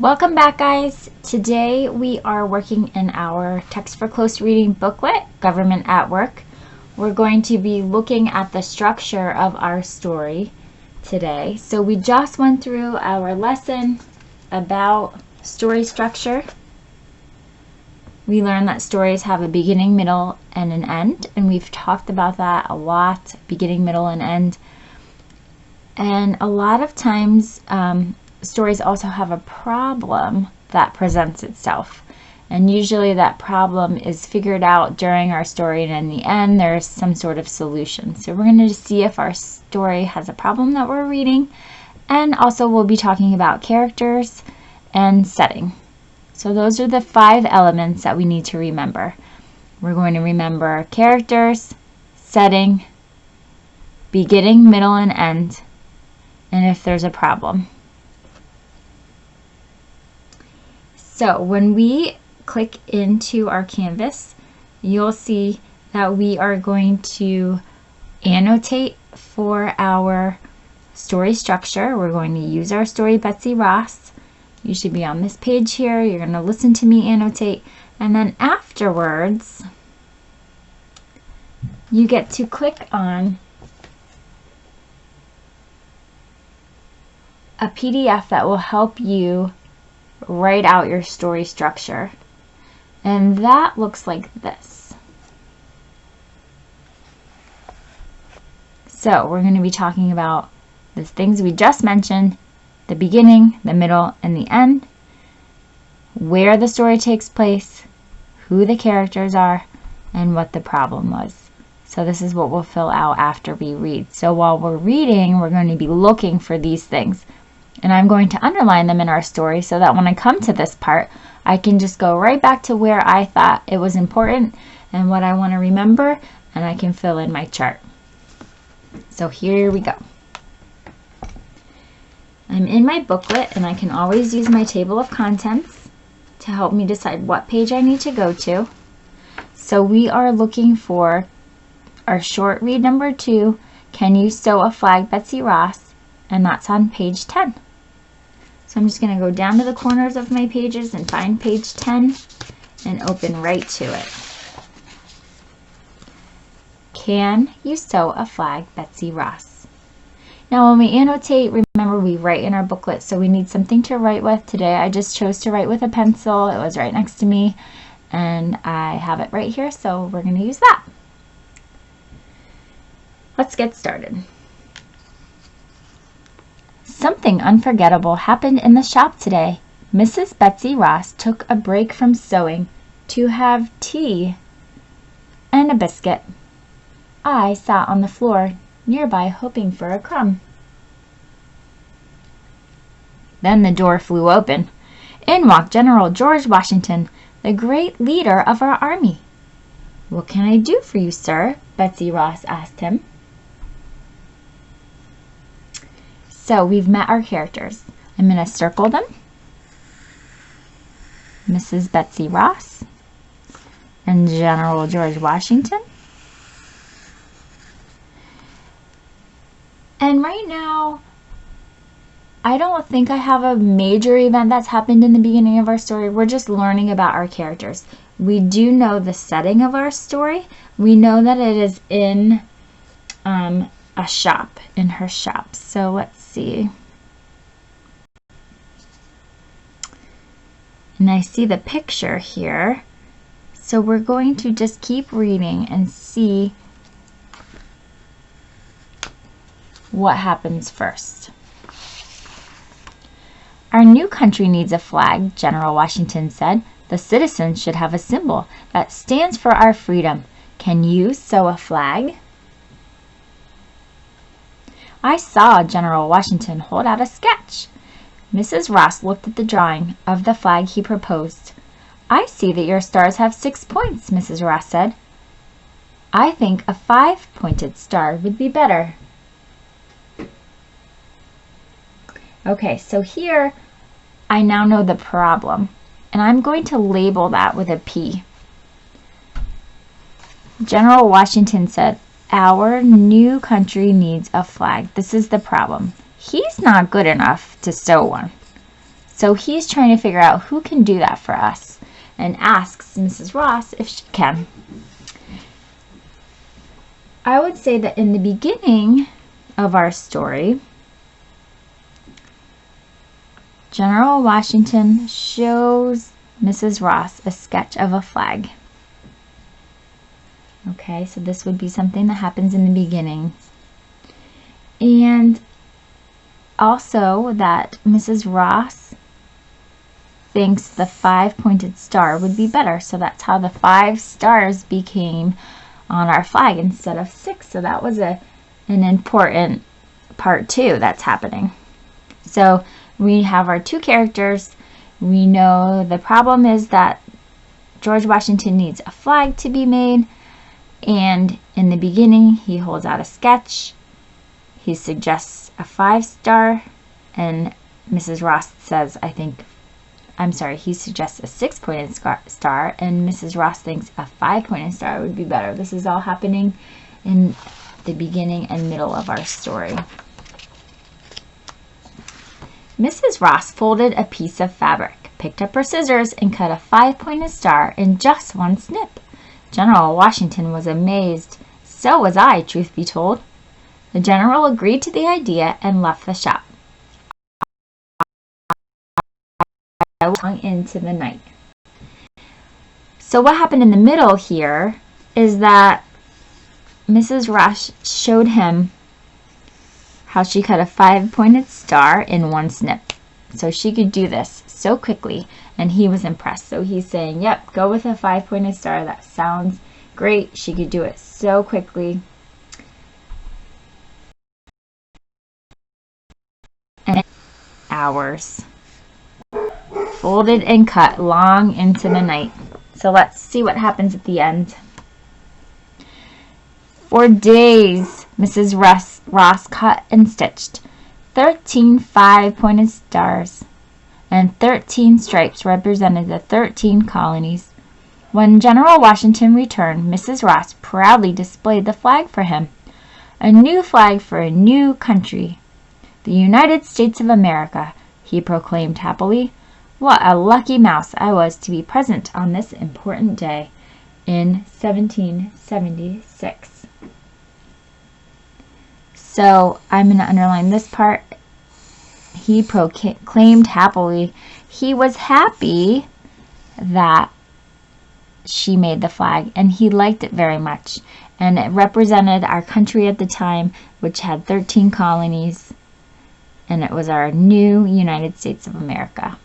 Welcome back, guys. Today we are working in our Text for Close Reading booklet, Government at Work. We're going to be looking at the structure of our story today. So we just went through our lesson about story structure. We learned that stories have a beginning, middle, and an end, and we've talked about that a lot, beginning, middle, and end. And a lot of times, stories also have a problem that presents itself, and usually that problem is figured out during our story, and in the end there's some sort of solution. So we're going to see if our story has a problem that we're reading, and also we'll be talking about characters and setting. So those are the 5 elements that we need to remember. We're going to remember characters, setting, beginning, middle, and end, and if there's a problem. So when we click into our canvas, you'll see that we are going to annotate for our story structure. We're going to use our story, Betsy Ross. You should be on this page here. You're going to listen to me annotate, and then afterwards, you get to click on a PDF that will help you write out your story structure, and that looks like this. So we're going to be talking about the things we just mentioned: the beginning, the middle, and the end, where the story takes place, who the characters are, and what the problem was. So this is what we'll fill out after we read. So while we're reading, we're going to be looking for these things. And I'm going to underline them in our story so that when I come to this part, I can just go right back to where I thought it was important and what I want to remember, and I can fill in my chart. So here we go. I'm in my booklet, and I can always use my table of contents to help me decide what page I need to go to. So we are looking for our short read number 2, Can You Sew a Flag, Betsy Ross? And that's on page 10. So I'm just going to go down to the corners of my pages and find page 10 and open right to it. Can you sew a flag, Betsy Ross? Now when we annotate, remember we write in our booklet, so we need something to write with. Today I just chose to write with a pencil. It was right next to me, and I have it right here, so we're going to use that. Let's get started. Something unforgettable happened in the shop today. Mrs. Betsy Ross took a break from sewing to have tea and a biscuit. I sat on the floor nearby hoping for a crumb. Then the door flew open. In walked General George Washington, the great leader of our army. "What can I do for you, sir?" Betsy Ross asked him. So we've met our characters. I'm going to circle them. Mrs. Betsy Ross and General George Washington. And right now, I don't think I have a major event that's happened in the beginning of our story. We're just learning about our characters. We do know the setting of our story. We know that it is in a shop, in her shop. So let's see. And I see the picture here. So we're going to just keep reading and see what happens first. Our new country needs a flag, General Washington said. The citizens should have a symbol that stands for our freedom. Can you sew a flag? I saw General Washington hold out a sketch. Mrs. Ross looked at the drawing of the flag he proposed. I see that your stars have 6 points, Mrs. Ross said. I think a 5-pointed star would be better. Okay, so here I now know the problem, and I'm going to label that with a P. General Washington said, "Our new country needs a flag. This is the problem. He's not good enough to sew one. So he's trying to figure out who can do that for us and asks Mrs. Ross if she can. I would say that in the beginning of our story, General Washington shows Mrs. Ross a sketch of a flag. Okay, so this would be something that happens in the beginning. And also that Mrs. Ross thinks the 5-pointed star would be better. So that's how the 5 stars became on our flag instead of 6. So that was an important part too that's happening. So we have our 2 characters. We know the problem is that George Washington needs a flag to be made. And in the beginning, he holds out a sketch. He suggests a 5-star. And Mrs. Ross says, he suggests a 6-pointed star. And Mrs. Ross thinks a 5-pointed star would be better. This is all happening in the beginning and middle of our story. Mrs. Ross folded a piece of fabric, picked up her scissors, and cut a 5-pointed star in just one snip. General Washington was amazed. So was I, truth be told. The general agreed to the idea and left the shop. I went into the night. So what happened in the middle here is that Mrs. Ross showed him how she cut a 5-pointed star in one snip. So she could do this so quickly, and he was impressed. So he's saying, yep, go with a 5-pointed star. That sounds great. She could do it so quickly. And hours. Folded and cut long into the night. So let's see what happens at the end. For days, Mrs. Ross cut and stitched 13 5-pointed stars, and 13 stripes represented the 13 colonies. When General Washington returned, Mrs. Ross proudly displayed the flag for him. A new flag for a new country. The United States of America, he proclaimed happily. What a lucky mouse I was to be present on this important day in 1776. So I'm going to underline this part. He proclaimed happily. He was happy that she made the flag, and he liked it very much. And it represented our country at the time, which had 13 colonies, and it was our new United States of America.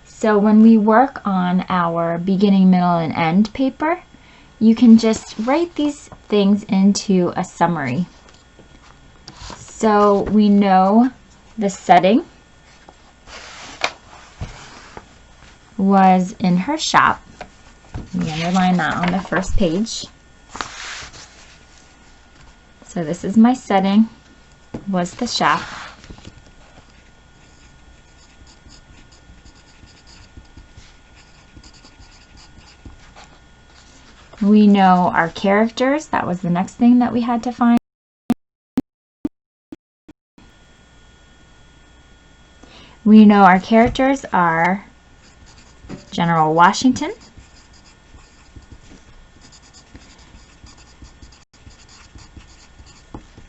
So when we work on our beginning, middle, and end paper, you can just write these things into a summary. So we know the setting was in her shop. We underline that on the first page. So this is my setting, was the shop. We know our characters. That was the next thing that we had to find. We know our characters are General Washington,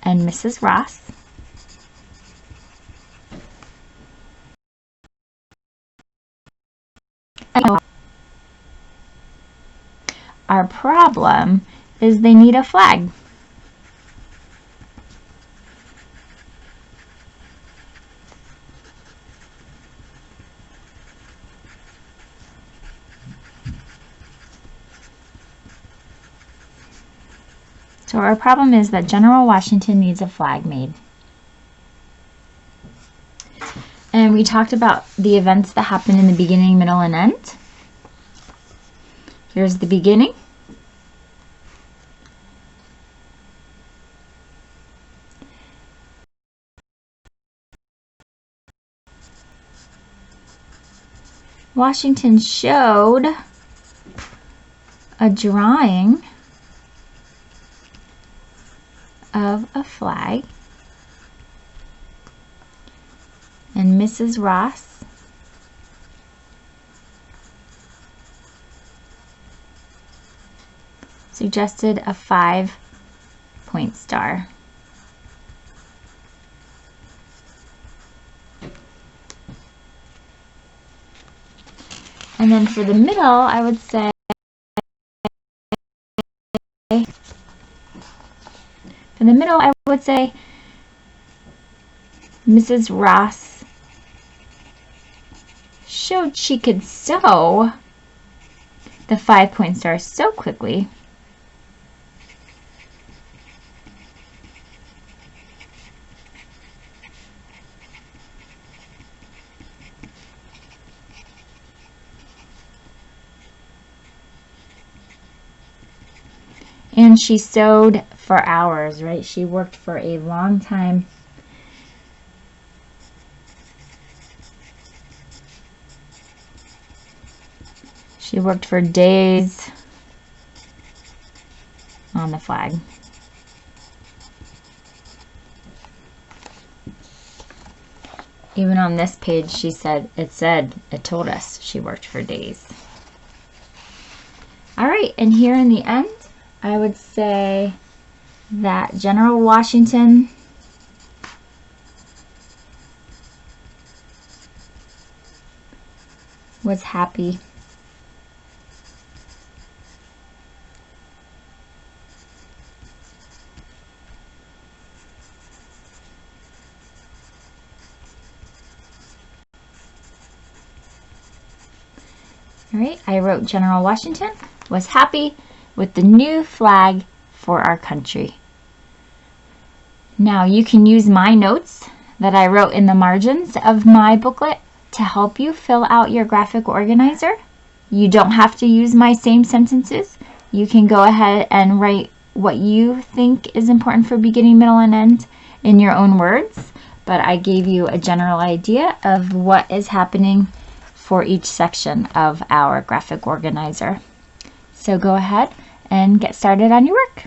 and Mrs. Ross. Our problem is they need a flag. So our problem is that General Washington needs a flag made. And we talked about the events that happened in the beginning, middle, and end. Here's the beginning. Washington showed a drawing of a flag, and Mrs. Ross suggested a 5-point star. And then for the middle, I would say, Mrs. Ross showed she could sew the 5-point star so quickly. And she sewed for hours, right? She worked for a long time. She worked for days on the flag. Even on this page, it told us she worked for days. All right, and here in the end, I would say that General Washington was happy. All right, I wrote General Washington was happy with the new flag for our country. Now you can use my notes that I wrote in the margins of my booklet to help you fill out your graphic organizer. You don't have to use my same sentences. You can go ahead and write what you think is important for beginning, middle, and end in your own words, but I gave you a general idea of what is happening for each section of our graphic organizer. So go ahead and get started on your work.